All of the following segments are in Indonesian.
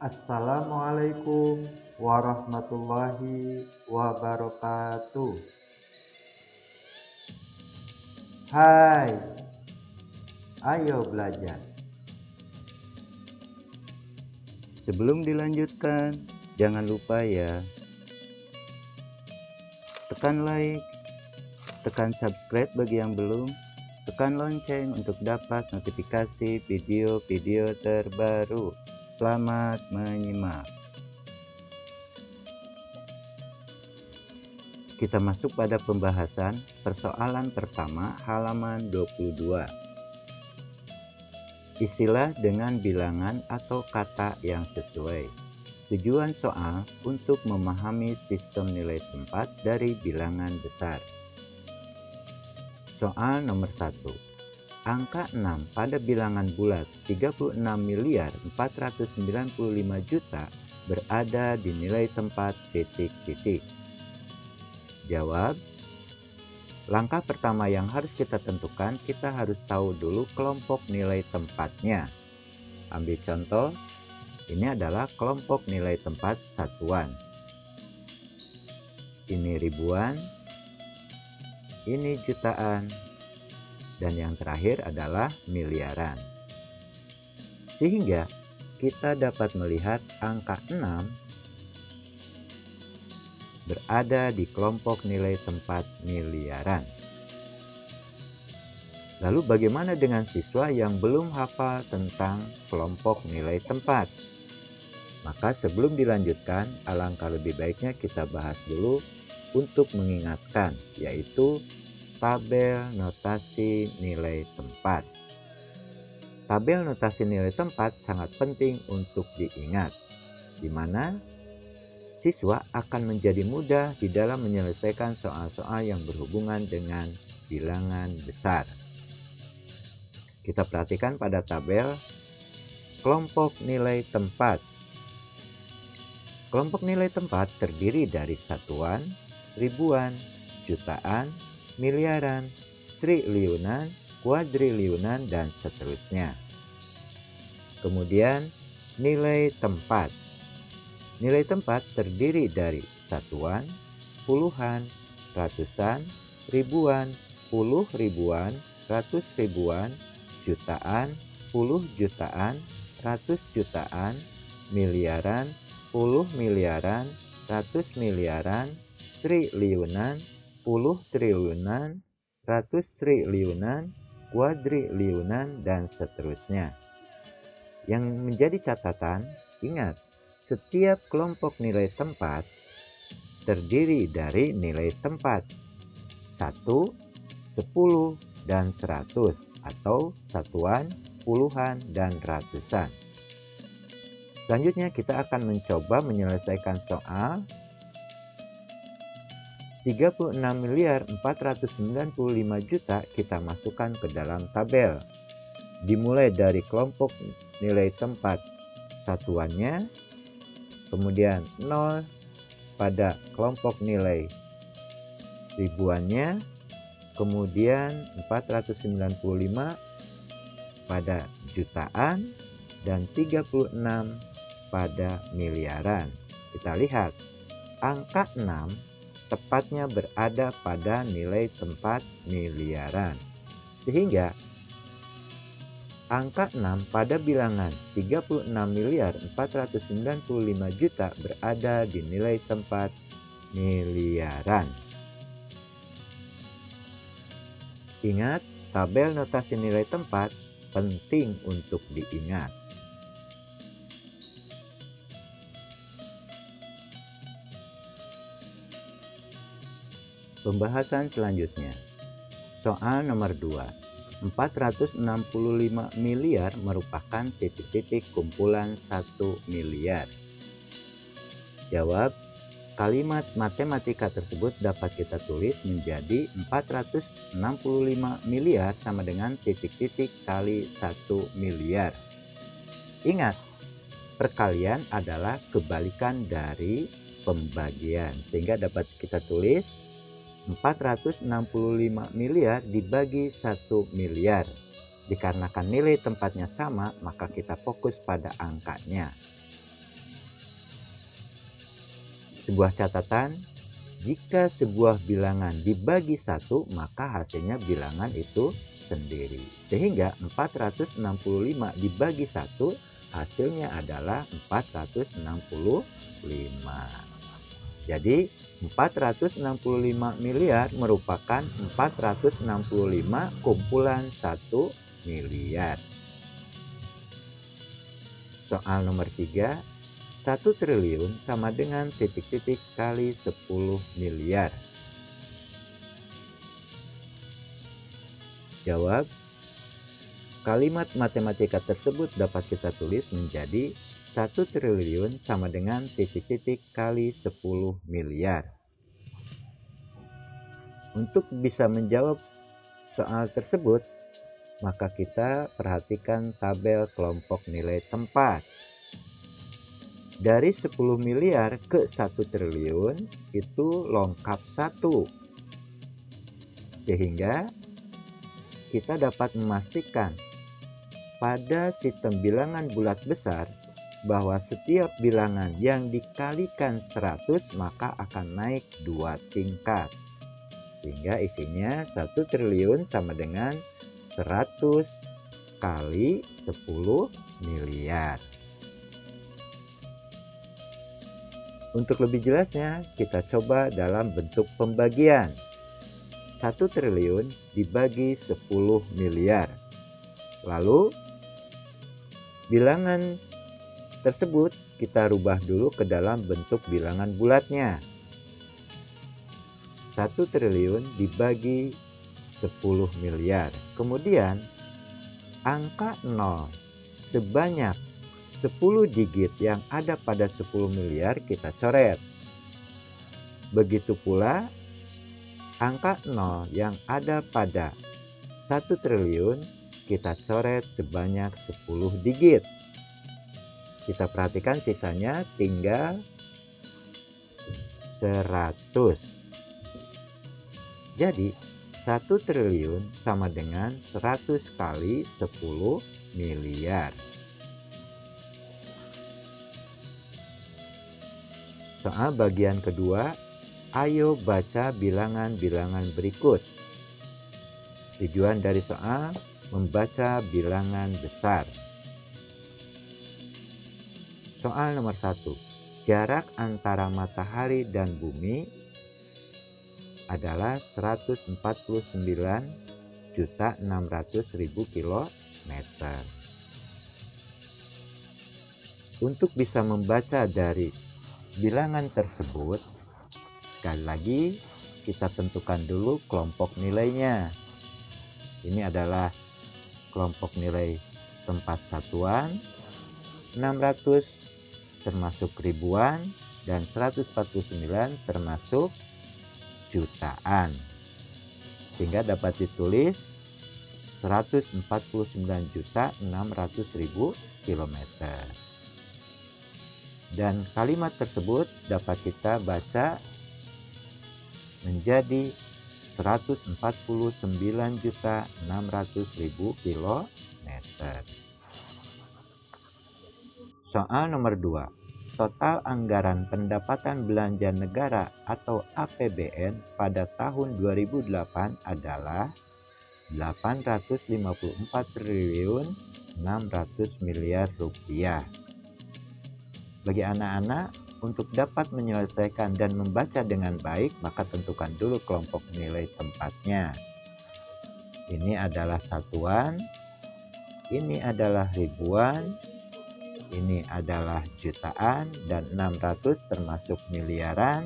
Assalamualaikum warahmatullahi wabarakatuh. Hai, ayo belajar. Sebelum dilanjutkan, jangan lupa ya, tekan like, tekan subscribe bagi yang belum, tekan lonceng untuk dapat notifikasi video-video terbaru. Selamat menyimak. Kita masuk pada pembahasan persoalan pertama halaman 22. Istilah dengan bilangan atau kata yang sesuai. Tujuan soal untuk memahami sistem nilai tempat dari bilangan besar. Soal nomor 1. Angka 6 pada bilangan bulat 36.495 juta berada di nilai tempat titik-titik. Jawab. Langkah pertama yang harus kita tentukan, kita harus tahu dulu kelompok nilai tempatnya. Ambil contoh, ini adalah kelompok nilai tempat satuan. Ini ribuan, ini jutaan, dan yang terakhir adalah miliaran. Sehingga kita dapat melihat angka 6 berada di kelompok nilai tempat miliaran. Lalu bagaimana dengan siswa yang belum hafal tentang kelompok nilai tempat? Maka sebelum dilanjutkan, alangkah lebih baiknya kita bahas dulu untuk mengingatkan, yaitu tabel notasi nilai tempat. Tabel notasi nilai tempat sangat penting untuk diingat, di mana siswa akan menjadi mudah di dalam menyelesaikan soal-soal yang berhubungan dengan bilangan besar. Kita perhatikan pada tabel kelompok nilai tempat. Kelompok nilai tempat terdiri dari satuan, ribuan, jutaan, miliaran, triliunan, kuadriliunan, dan seterusnya. Kemudian nilai tempat. Nilai tempat terdiri dari satuan, puluhan, ratusan, ribuan, puluh ribuan, ratus ribuan, jutaan, puluh jutaan, ratus jutaan, miliaran, puluh miliaran, ratus miliaran, triliunan, puluh triliunan, ratus triliunan, kuadriliunan, dan seterusnya. Yang menjadi catatan, ingat, setiap kelompok nilai tempat terdiri dari nilai tempat 1, 10, dan 100 atau satuan, puluhan, dan ratusan. Selanjutnya kita akan mencoba menyelesaikan soal 36.495 juta kita masukkan ke dalam tabel. Dimulai dari kelompok nilai tempat satuannya, kemudian 0 pada kelompok nilai ribuannya, kemudian 495 pada jutaan, dan 36 pada miliaran. Kita lihat, angka 6 tepatnya berada pada nilai tempat miliaran. Sehingga angka 6 pada bilangan 36.495 juta berada di nilai tempat miliaran. Ingat, tabel notasi nilai tempat penting untuk diingat. Pembahasan selanjutnya. Soal nomor 2. 465 miliar merupakan titik-titik kumpulan 1 miliar. Jawab, kalimat matematika tersebut dapat kita tulis menjadi 465 miliar sama dengan titik-titik kali 1 miliar. Ingat, perkalian adalah kebalikan dari pembagian, sehingga dapat kita tulis 465 miliar dibagi 1 miliar. Dikarenakan nilai tempatnya sama, maka kita fokus pada angkanya. sebuah catatan, jika sebuah bilangan dibagi 1, maka hasilnya bilangan itu sendiri. Sehingga 465 dibagi 1, hasilnya adalah 465. Jadi 465 miliar merupakan 465 kumpulan 1 miliar. Soal nomor 3, 1 triliun sama dengan titik-titik kali 10 miliar. Jawab. Kalimat matematika tersebut dapat kita tulis menjadi 1 triliun sama dengan titik-titik kali 10 miliar. Untuk bisa menjawab soal tersebut, maka kita perhatikan tabel kelompok nilai tempat. Dari 10 miliar ke 1 triliun itu lengkap 1. Sehingga kita dapat memastikan pada sistem bilangan bulat besar bahwa setiap bilangan yang dikalikan 100 maka akan naik 2 tingkat. Sehingga isinya 1 triliun sama dengan 100 kali 10 miliar. Untuk lebih jelasnya, kita coba dalam bentuk pembagian. 1 triliun dibagi 10 miliar. Lalu, bilangan tersebut kita rubah dulu ke dalam bentuk bilangan bulatnya. 1 triliun dibagi 10 miliar. Kemudian, angka 0 sebanyak 10 digit yang ada pada 10 miliar kita coret. Begitu pula angka 0 yang ada pada 1 triliun kita coret sebanyak 10 digit. Kita perhatikan sisanya tinggal 100. Jadi 1 triliun sama dengan 100 kali 10 miliar. Soal bagian kedua, ayo baca bilangan-bilangan berikut. Tujuan dari soal membaca bilangan besar. Soal nomor 1. Jarak antara matahari dan bumi adalah 149.600.000 kilometer. Untuk bisa membaca dari bilangan tersebut, sekali lagi kita tentukan dulu kelompok nilainya. Ini adalah kelompok nilai tempat satuan, 600 termasuk ribuan, dan 149 termasuk jutaan. Sehingga dapat ditulis 149.600.000 kilometer. Dan kalimat tersebut dapat kita baca menjadi 149.600.000 kilometer. Soal nomor 2. Total anggaran pendapatan belanja negara atau APBN pada tahun 2008 adalah 854 triliun 600 miliar rupiah. Bagi anak-anak, untuk dapat menyelesaikan dan membaca dengan baik, maka tentukan dulu kelompok nilai tempatnya. Ini adalah satuan, ini adalah ribuan, ini adalah jutaan, dan 600 termasuk miliaran,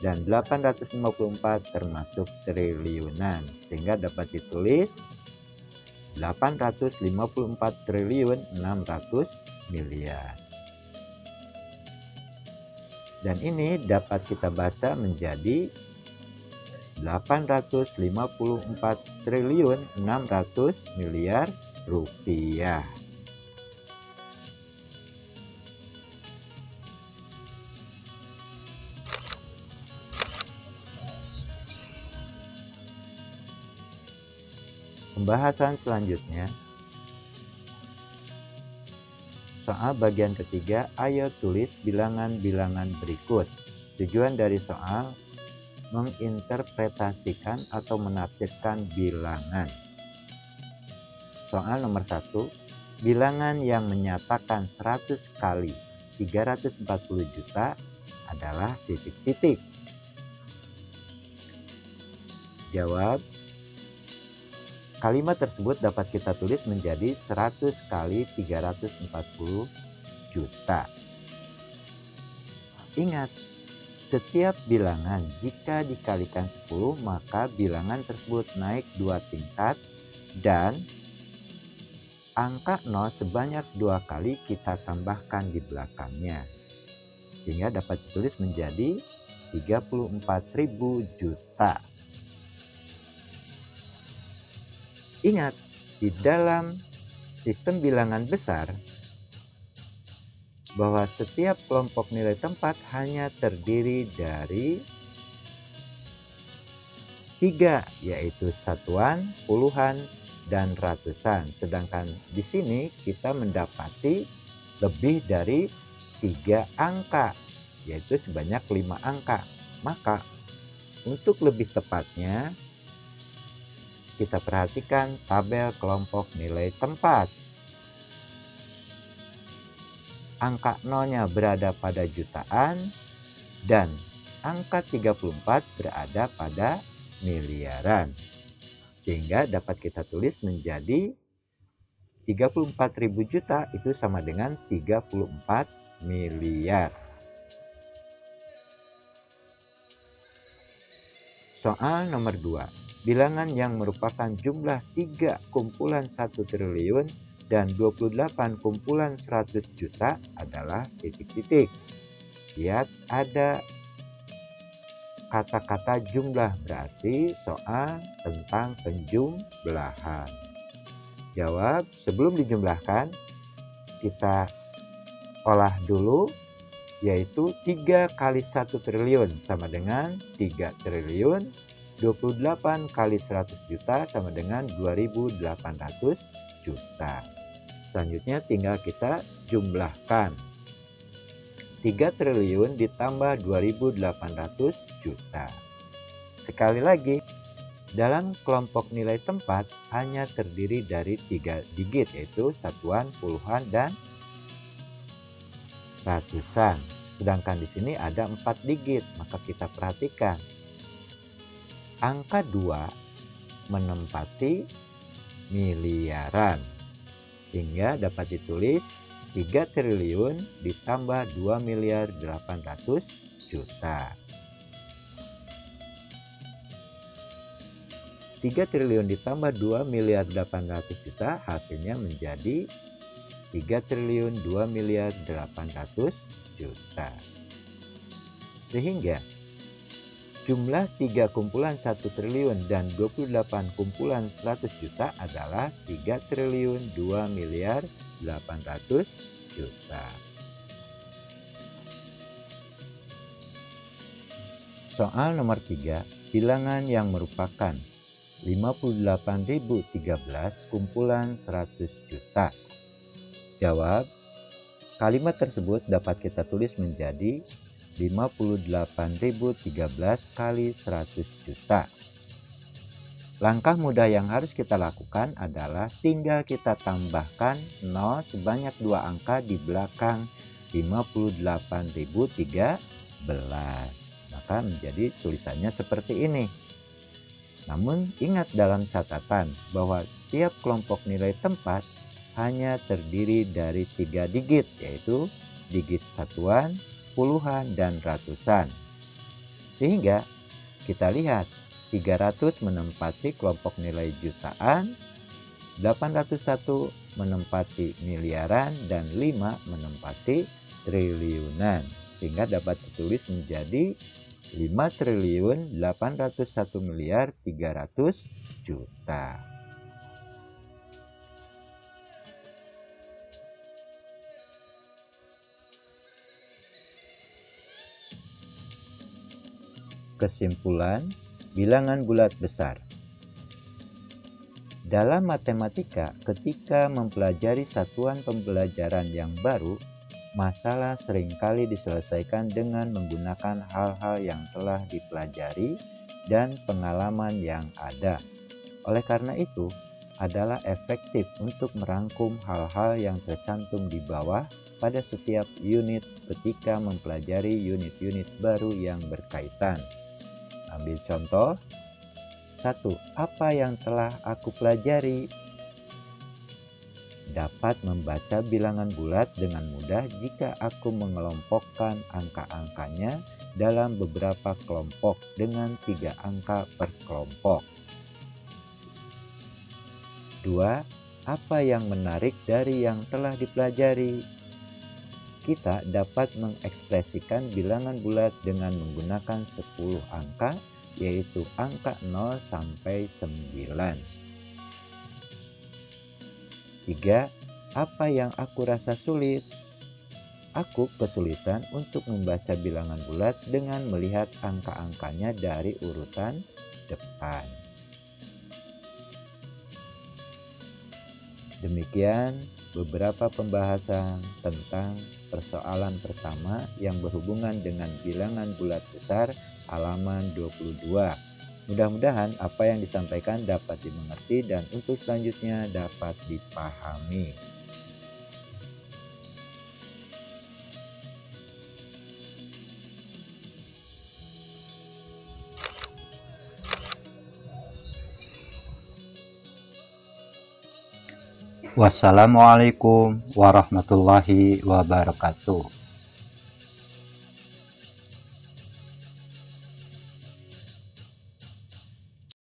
dan 854 termasuk triliunan. Sehingga dapat ditulis 854 triliun 600 miliar. Dan ini dapat kita baca menjadi 854 triliun 600 miliar rupiah. Pembahasan selanjutnya, soal bagian ketiga, ayo tulis bilangan-bilangan berikut. Tujuan dari soal menginterpretasikan atau menafsirkan bilangan. Soal nomor 1, bilangan yang menyatakan 100 kali 340 juta adalah titik-titik. Jawab, kalimat tersebut dapat kita tulis menjadi 100 kali 340 juta. Ingat, setiap bilangan jika dikalikan 10 maka bilangan tersebut naik 2 tingkat dan angka 0 sebanyak 2 kali kita tambahkan di belakangnya, sehingga dapat ditulis menjadi 34.000 juta. Ingat, di dalam sistem bilangan besar bahwa setiap kelompok nilai tempat hanya terdiri dari 3, yaitu satuan, puluhan, dan ratusan. Sedangkan di sini kita mendapati lebih dari 3 angka, yaitu sebanyak 5 angka. Maka untuk lebih tepatnya kita perhatikan tabel kelompok nilai tempat. Angka 0-nya berada pada jutaan dan angka 34 berada pada miliaran. Sehingga dapat kita tulis menjadi 34.000 juta itu sama dengan 34 miliar. Soal nomor 2. Bilangan yang merupakan jumlah 3 kumpulan 1 triliun dan 28 kumpulan 100 juta adalah titik-titik. Lihat ada kata-kata jumlah, berarti soal tentang penjumlahan. Jawab, sebelum dijumlahkan kita olah dulu, yaitu 3 kali 1 triliun sama dengan 3 triliun, 28 kali 100 juta sama dengan 2.800 juta. Selanjutnya tinggal kita jumlahkan. 3 triliun ditambah 2.800 juta. Sekali lagi, dalam kelompok nilai tempat hanya terdiri dari 3 digit, yaitu satuan, puluhan, dan ratusan. Sedangkan di sini ada 4 digit, maka kita perhatikan. Angka 2 menempati miliaran, sehingga dapat ditulis 3 triliun ditambah 2.800 juta. 3 triliun ditambah 2.800 juta hasilnya menjadi 3 triliun 2.800 juta. Sehingga jumlah 3 kumpulan 1 triliun dan 28 kumpulan 100 juta adalah 3 triliun 2.800 juta. Soal nomor 3, bilangan yang merupakan 58.013 kumpulan 100 juta. Jawab, kalimat tersebut dapat kita tulis menjadi 58.013 kali 100 juta. Langkah mudah yang harus kita lakukan adalah tinggal kita tambahkan 0 sebanyak 2 angka di belakang 58.013. Maka menjadi tulisannya seperti ini. Namun ingat dalam catatan bahwa setiap kelompok nilai tempat hanya terdiri dari 3 digit, yaitu digit satuan, puluhan, dan ratusan. Sehingga kita lihat 300 menempati kelompok nilai jutaan, 801 menempati miliaran, dan 5 menempati triliunan. Sehingga dapat ditulis menjadi 5.801.300.000.000 juta. Kesimpulan, bilangan bulat besar. Dalam matematika, ketika mempelajari satuan pembelajaran yang baru, masalah seringkali diselesaikan dengan menggunakan hal-hal yang telah dipelajari dan pengalaman yang ada. Oleh karena itu, adalah efektif untuk merangkum hal-hal yang tercantum di bawah pada setiap unit ketika mempelajari unit-unit baru yang berkaitan. Ambil contoh. 1. Apa yang telah aku pelajari? Dapat membaca bilangan bulat dengan mudah jika aku mengelompokkan angka-angkanya dalam beberapa kelompok dengan 3 angka per kelompok. 2. Apa yang menarik dari yang telah dipelajari? Kita dapat mengekspresikan bilangan bulat dengan menggunakan 10 angka, yaitu angka 0 sampai 9. 3. Apa yang aku rasa sulit? Aku kesulitan untuk membaca bilangan bulat dengan melihat angka-angkanya dari urutan depan. Demikian beberapa pembahasan tentang persoalan pertama yang berhubungan dengan bilangan bulat besar halaman 22. Mudah-mudahan apa yang disampaikan dapat dimengerti dan untuk selanjutnya dapat dipahami. Wassalamualaikum warahmatullahi wabarakatuh.